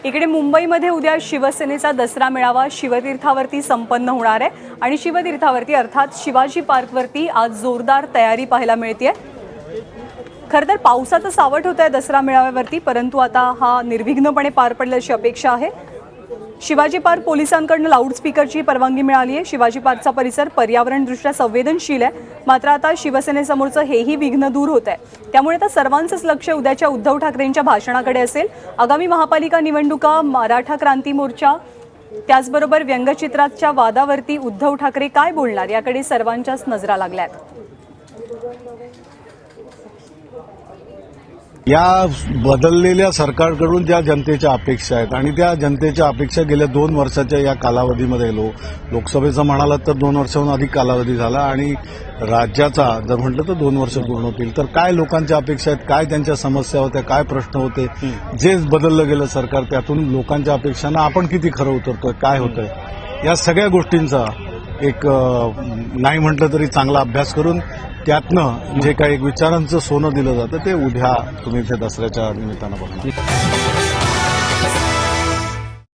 इकडे मुंबईमध्ये उद्या शिवसेनेचा दसरा मेळावा शिवतीर्थावरती संपन्न होणार आहे आणि शिवतीर्थावरती अर्थात शिवाजी पार्कवरती आज जोरदार तयारी पाहायला मिळतेय। खरं तर पावसाचं सावट होत आहे दसरा मेळाव्यावरती, परंतु आता हा निर्विघ्नपणे पार पडेल अशी अपेक्षा आहे। शिवाजी पार्क पोलिसांकडून लाऊडस्पीकरची परवानगी मिळाली आहे। शिवाजी पार्कचा परिसर पर्यावरणदृष्ट्या संवेदनशील आहे, मात्र आता शिवसेनेसमोरचं हेही विघ्न दूर होत आहे। त्यामुळे आता सर्वांचंच लक्ष उद्याच्या उद्धव ठाकरेंच्या भाषणाकडे असेल। आगामी महापालिका निवडणुका, मराठा क्रांती मोर्चा, त्याचबरोबर व्यंगचित्राच्या वादावरती उद्धव ठाकरे काय बोलणार याकडे सर्वांच्याच नजरा लागल्यात। या बदललेल्या सरकारकडून ज्या जनतेच्या अपेक्षा आहेत आणि त्या जनतेच्या अपेक्षा गेल्या 2 वर्षाच्या या कालावधीमध्ये लोकसभेचं म्हणालात तर 2 वर्षाहून अधिक कालावधी झाला आणि राज्याचा जर म्हटलं तर 2 वर्ष पूर्ण होतील। तर काय लोकांच्या अपेक्षा आहेत, काय त्यांच्या समस्या होत्या, काय प्रश्न होते, जे बदललं गेलं सरकार त्यातून लोकांच्या अपेक्षांना आपण किती खरं उतरतोय, काय होतंय, या सगळ्या गोष्टींचा एक नाही म्हटलं तरी चांगला अभ्यास करून त्यातनं जे काही एक विचारांचं सोनं दिलं जातं ते उद्या तुम्ही इथे दसऱ्याच्या निमित्तानं बघणार।